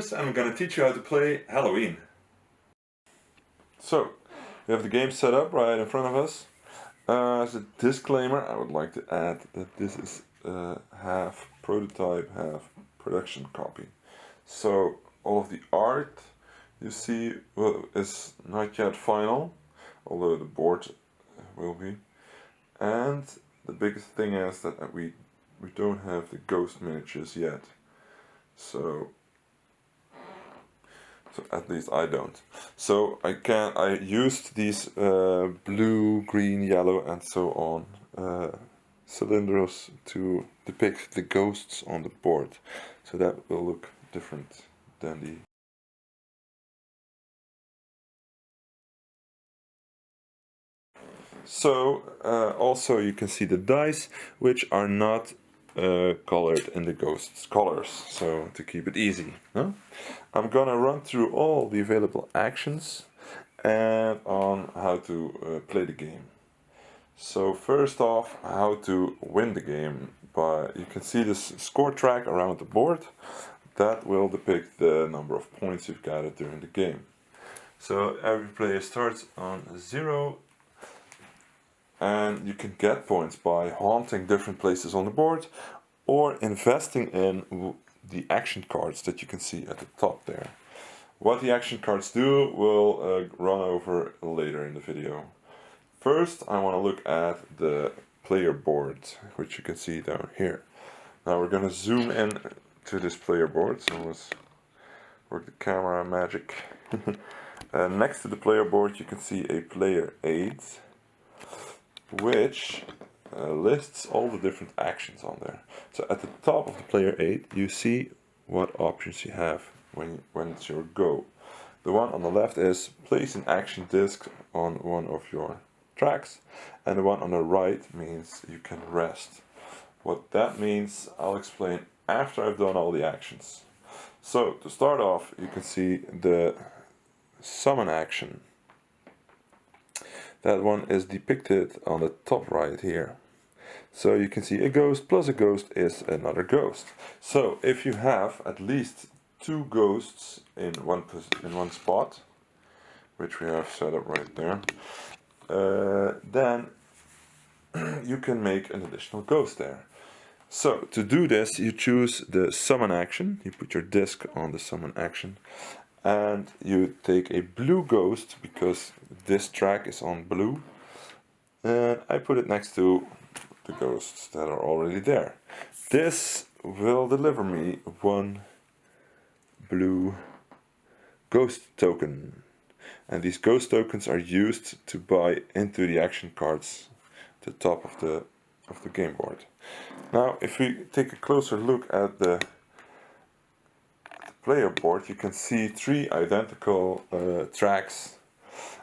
gamers, and I'm gonna teach you how to play Halloween. So, we have the game set up right in front of us. As a disclaimer, I would like to add that this is half prototype, half production copy. So, all of the art you see is not yet final, although the board will be. And the biggest thing is that we don't have the ghost miniatures yet. So at least I don't. So I used these blue, green, yellow and so on cylinders to depict the ghosts on the board. So that will look different than the also you can see the dice, which are not colored in the ghost's colors, so to keep it easy. I'm gonna run through all the available actions and on how to play the game. So first off, how to win the game. You can see this score track around the board. That will depict the number of points you've gathered during the game. So every player starts on 0, and you can get points by haunting different places on the board or investing in the action cards that you can see at the top there. What the action cards do will run over later in the video. First, I want to look at the player board, which you can see down here. Now we're going to zoom in to this player board, so let's work the camera magic. Next to the player board you can see a player aid, which lists all the different actions on there. So at the top of the player aid you see what options you have when it's your go. The one on the left is place an action disc on one of your tracks, and the one on the right means you can rest. What that means I'll explain after I've done all the actions. So to start off, you can see the summon action. That one is depicted on the top right here. So you can see a ghost plus a ghost is another ghost. So if you have at least 2 ghosts in one spot, which we have set up right there, then you can make an additional ghost there. So to do this, you choose the summon action, you put your disc on the summon action, and you take a blue ghost because this track is on blue, and I put it next to the ghosts that are already there. This will deliver me 1 blue ghost token, and these ghost tokens are used to buy into the action cards at the top of the game board. Now if we take a closer look at the player board, you can see 3 identical tracks,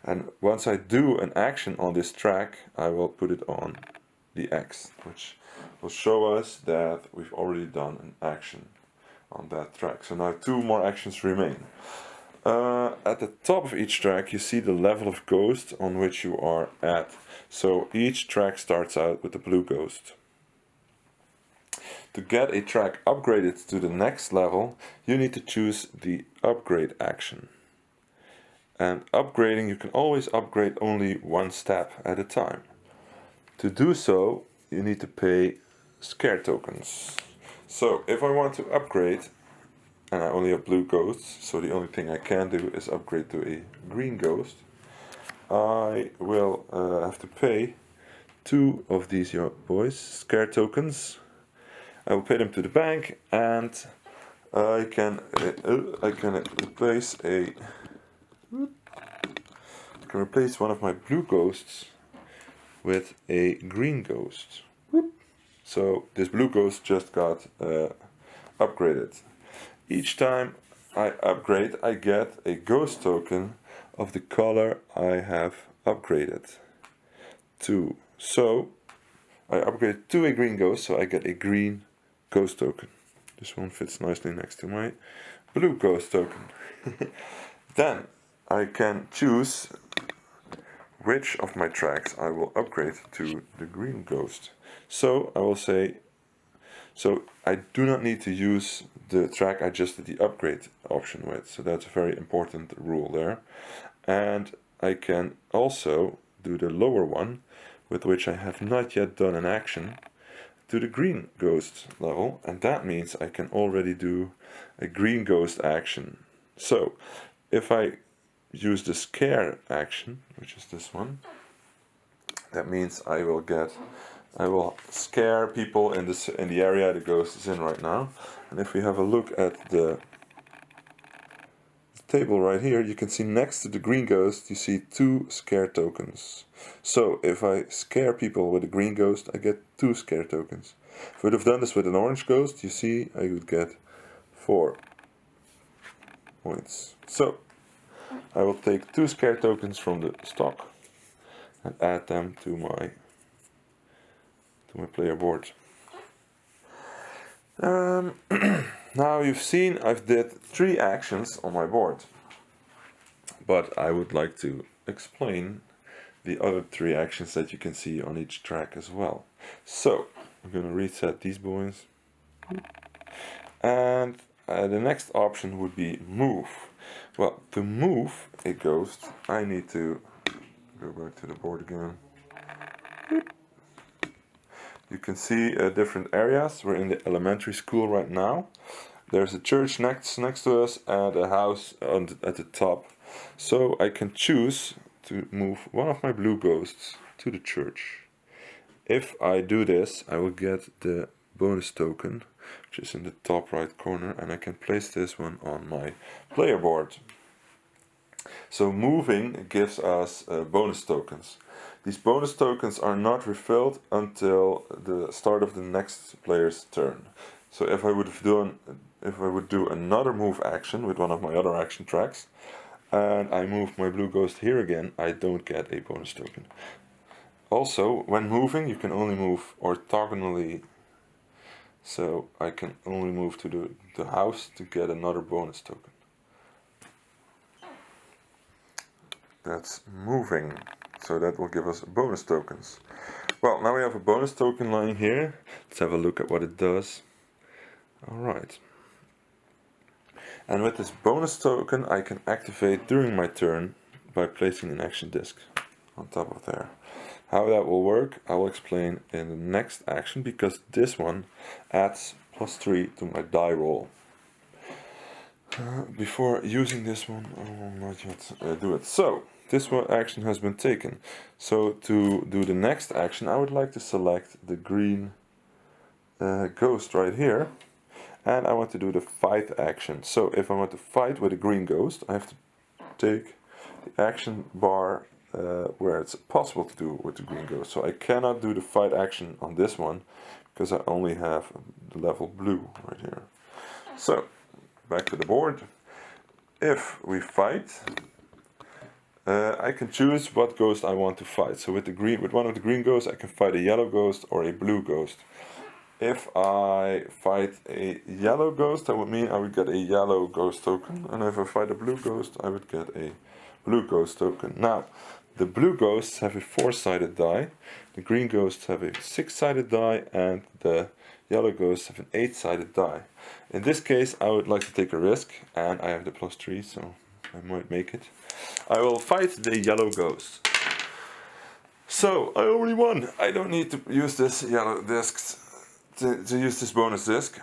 and once I do an action on this track I will put it on the X, which will show us that we've already done an action on that track. So now 2 more actions remain. At the top of each track you see the level of ghost on which you are at. So each track starts out with a blue ghost. To get a track upgraded to the next level, you need to choose the upgrade action. And upgrading, you can always upgrade only 1 step at a time. To do so, you need to pay scare tokens. So if I want to upgrade, and I only have blue ghosts, so the only thing I can do is upgrade to a green ghost, I will have to pay 2 of these boys, scare tokens. I will pay them to the bank, and I can replace one of my blue ghosts with a green ghost. So this blue ghost just got upgraded. Each time I upgrade, I get a ghost token of the color I have upgraded to. So I upgrade to a green ghost, so I get a green ghost token. This one fits nicely next to my blue ghost token. Then I can choose which of my tracks I will upgrade to the green ghost. So I will say So I do not need to use the track I just did the upgrade option with. So that's a very important rule there. And I can also do the lower one, with which I have not yet done an action, to the green ghost level, and that means I can already do a green ghost action. So if I use the scare action, which is this one, that means I will scare people in the area the ghost is in right now. And if we have a look at the table right here, you can see next to the green ghost you see 2 scare tokens. So if I scare people with a green ghost, I get 2 scare tokens. If I would have done this with an orange ghost, you see I would get 4 points. So I will take 2 scare tokens from the stock and add them to my player board. Now you've seen I've did 3 actions on my board, but I would like to explain the other 3 actions that you can see on each track as well. So I'm going to reset these boys, and the next option would be move. Well, to move a ghost I need to go back to the board again. You can see different areas. We're in the elementary school right now. There's a church next to us and a house at the top. So I can choose to move one of my blue ghosts to the church. If I do this, I will get the bonus token, which is in the top right corner, and I can place this one on my player board. So moving gives us bonus tokens. These bonus tokens are not refilled until the start of the next player's turn. So if I would do another move action with one of my other action tracks, and I move my blue ghost here again, I don't get a bonus token. Also, when moving, you can only move orthogonally. So I can only move to the house to get another bonus token. That's moving. So that will give us bonus tokens. Well, now we have a bonus token lying here. Let's have a look at what it does. Alright. And with this bonus token I can activate during my turn by placing an action disc on top of there. How that will work I will explain in the next action, because this one adds +3 to my die roll. Before using this one, I will not yet do it. So this one action has been taken. So to do the next action I would like to select the green ghost right here, and I want to do the fight action. So if I want to fight with a green ghost I have to take the action bar where it's possible to do with the green ghost. So I cannot do the fight action on this one because I only have the level blue right here. So back to the board. If we fight, I can choose what ghost I want to fight. So with one of the green ghosts I can fight a yellow ghost or a blue ghost. If I fight a yellow ghost, that would mean I would get a yellow ghost token, and if I fight a blue ghost I would get a blue ghost token. Now the blue ghosts have a 4-sided die, the green ghosts have a 6-sided die, and the yellow ghosts have an 8-sided die. In this case I would like to take a risk, and I have the +3, so I might make it. I will fight the yellow ghost. So I already won. I don't need to use this yellow disc to use this bonus disc.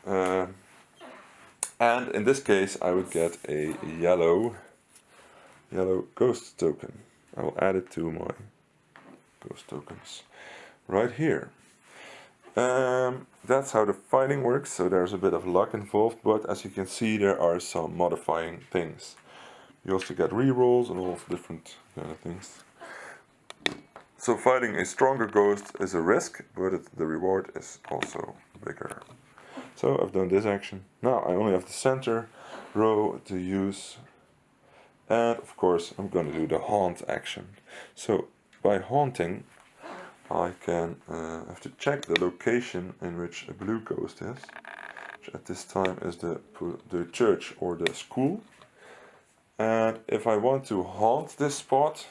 And in this case I would get a yellow ghost token. I will add it to my ghost tokens right here. That's how the fighting works. So there's a bit of luck involved, but as you can see there are some modifying things. You also get rerolls and all of different kind of things. So fighting a stronger ghost is a risk, but the reward is also bigger. So I've done this action. Now I only have the center row to use, and of course I'm going to do the haunt action. So by haunting I can have to check the location in which a blue ghost is, which at this time is the church or the school. And if I want to haunt this spot,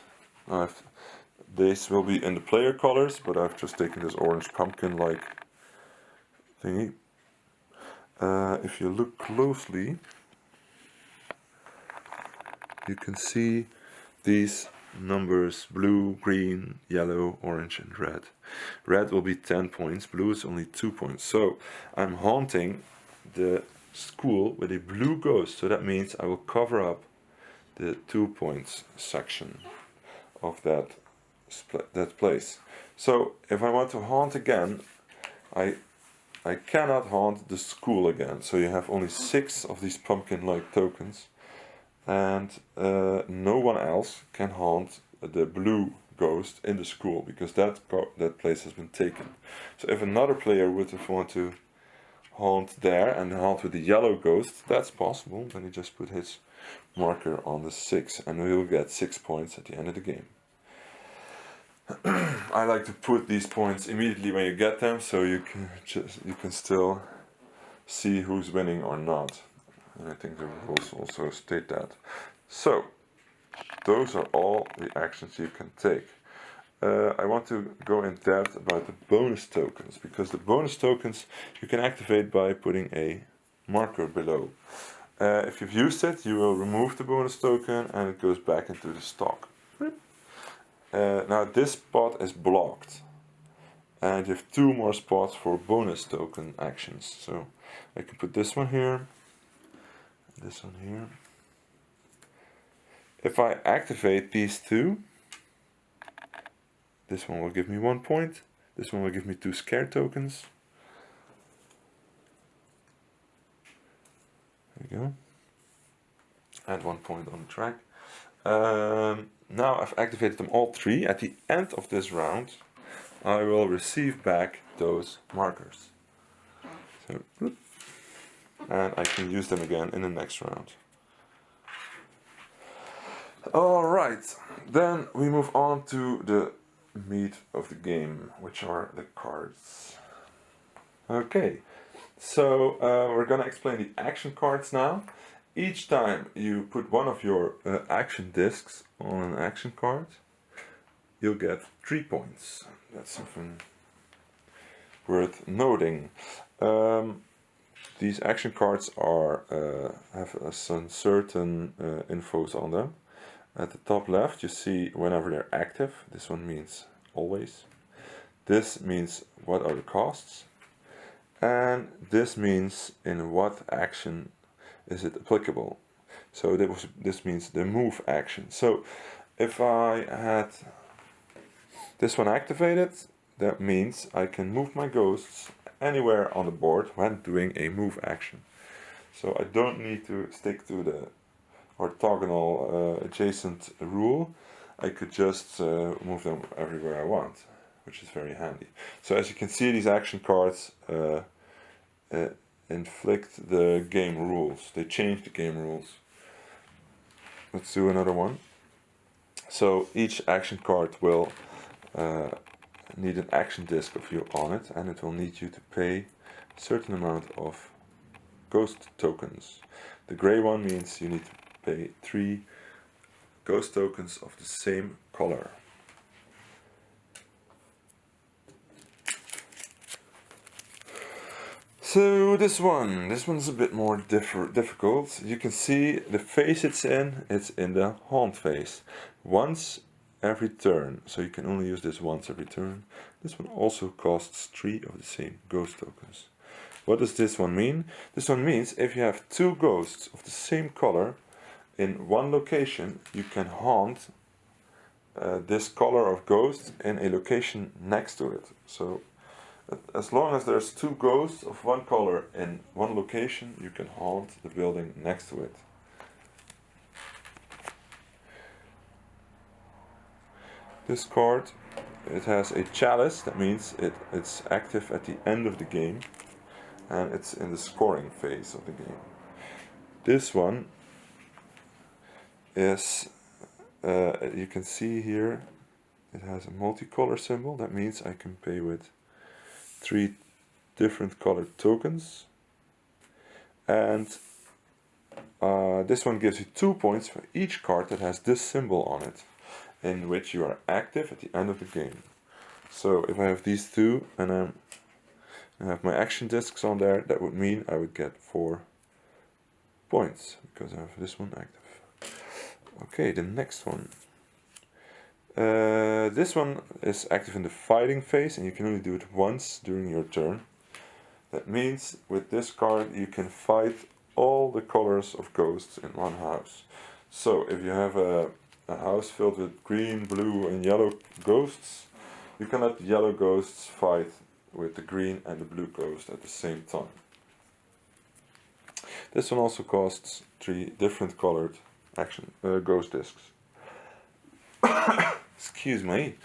this will be in the player colors, but I've just taken this orange pumpkin-like thingy. If you look closely, you can see these numbers: blue, green, yellow, orange and red. Red will be 10 points, blue is only 2 points. So I'm haunting the school with a blue ghost, so that means I will cover up the 2 points section of that place. So if I want to haunt again, I cannot haunt the school again, so you have only 6 of these pumpkin-like tokens, and no one else can haunt the blue ghost in the school, because that place has been taken. So if another player would want to haunt there and haunt with the yellow ghost, that's possible. Then he just put his marker on the 6 and we will get 6 points at the end of the game. I like to put these points immediately when you get them, so you can still see who's winning or not. And I think the rules also state that. So those are all the actions you can take. I want to go in depth about the bonus tokens, because the bonus tokens you can activate by putting a marker below. If you've used it, you will remove the bonus token and it goes back into the stock. Now this spot is blocked, and you have 2 more spots for bonus token actions. So I can put this one here, this one here. If I activate these 2, this one will give me 1 point, this one will give me 2 scare tokens. There we go. And 1 point on the track. Now I've activated them all 3. At the end of this round, I will receive back those markers. So, and I can use them again in the next round. Alright, then we move on to the meat of the game, which are the cards. Okay, so we're gonna explain the action cards now. Each time you put one of your action discs on an action card, you'll get 3 points. That's something worth noting. These action cards have some certain infos on them. At the top left you see whenever they're active. This one means always. This means what are the costs. And this means in what action is it applicable. So this means the move action. So if I had this one activated, that means I can move my ghosts anywhere on the board when doing a move action. So I don't need to stick to the orthogonal adjacent rule. I could just move them everywhere I want, which is very handy. So as you can see, these action cards inflict the game rules. They change the game rules. Let's do another one. So each action card will need an action disc of you on it, and it will need you to pay a certain amount of ghost tokens. The gray one means you need to pay 3 ghost tokens of the same color. So this one's a bit more difficult. You can see the phase it's in the haunt phase. Once every turn, so you can only use this once every turn. This one also costs 3 of the same ghost tokens. What does this one mean? This one means if you have 2 ghosts of the same color in one location, you can haunt this color of ghost in a location next to it. So as long as there's 2 ghosts of one color in one location, you can haunt the building next to it. This card, it has a chalice, that means it's active at the end of the game, and it's in the scoring phase of the game. This one is, you can see here, it has a multicolor symbol. That means I can pay with 3 different colored tokens, and this one gives you 2 points for each card that has this symbol on it, in which you are active at the end of the game. So if I have these 2 and I'm I have my action discs on there. That would mean I would get 4 points because I have this one active. Okay, the next one. This one is active in the fighting phase, and you can only do it once during your turn. That means with this card you can fight all the colors of ghosts in one house. So if you have a house filled with green, blue and yellow ghosts, you can let the yellow ghosts fight with the green and the blue ghost at the same time. This one also costs 3 different colored action ghost discs. Excuse me.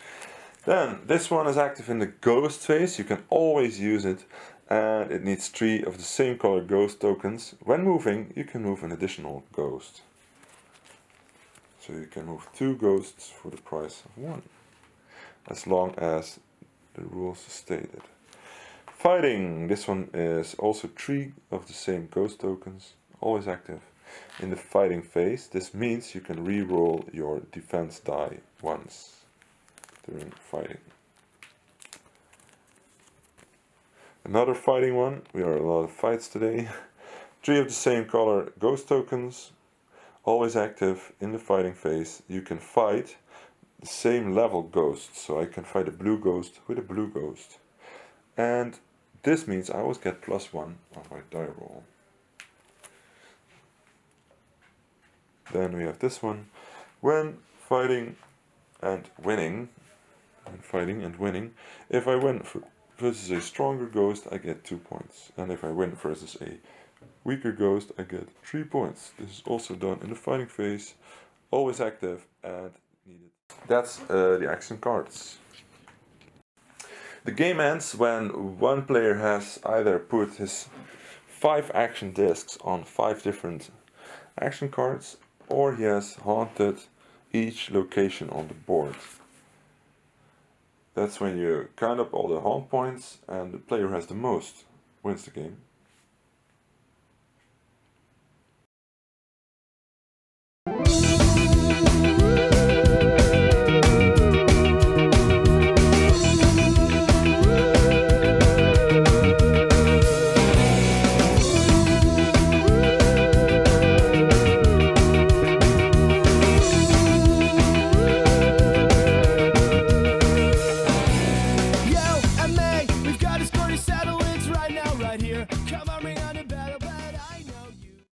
Then this one is active in the ghost phase. You can always use it, and it needs 3 of the same color ghost tokens. When moving, you can move an additional ghost. So you can move 2 ghosts for the price of 1, as long as the rules stated. Fighting, this one is also 3 of the same ghost tokens, always active in the fighting phase. This means you can re-roll your defense die once during fighting. Another fighting one, we are a lot of fights today. 3 of the same color ghost tokens, always active in the fighting phase. You can fight the same level ghosts, so I can fight a blue ghost with a blue ghost. And this means I always get +1 on my die roll. Then we have this one. When fighting and winning, if I win versus a stronger ghost, I get 2 points. And if I win versus a weaker ghost, I get 3 points. This is also done in the fighting phase, always active and needed. That's the action cards. The game ends when one player has either put his 5 action discs on 5 different action cards, or he has haunted each location on the board. That's when you count up all the haunt points, and the player who has the most wins the game.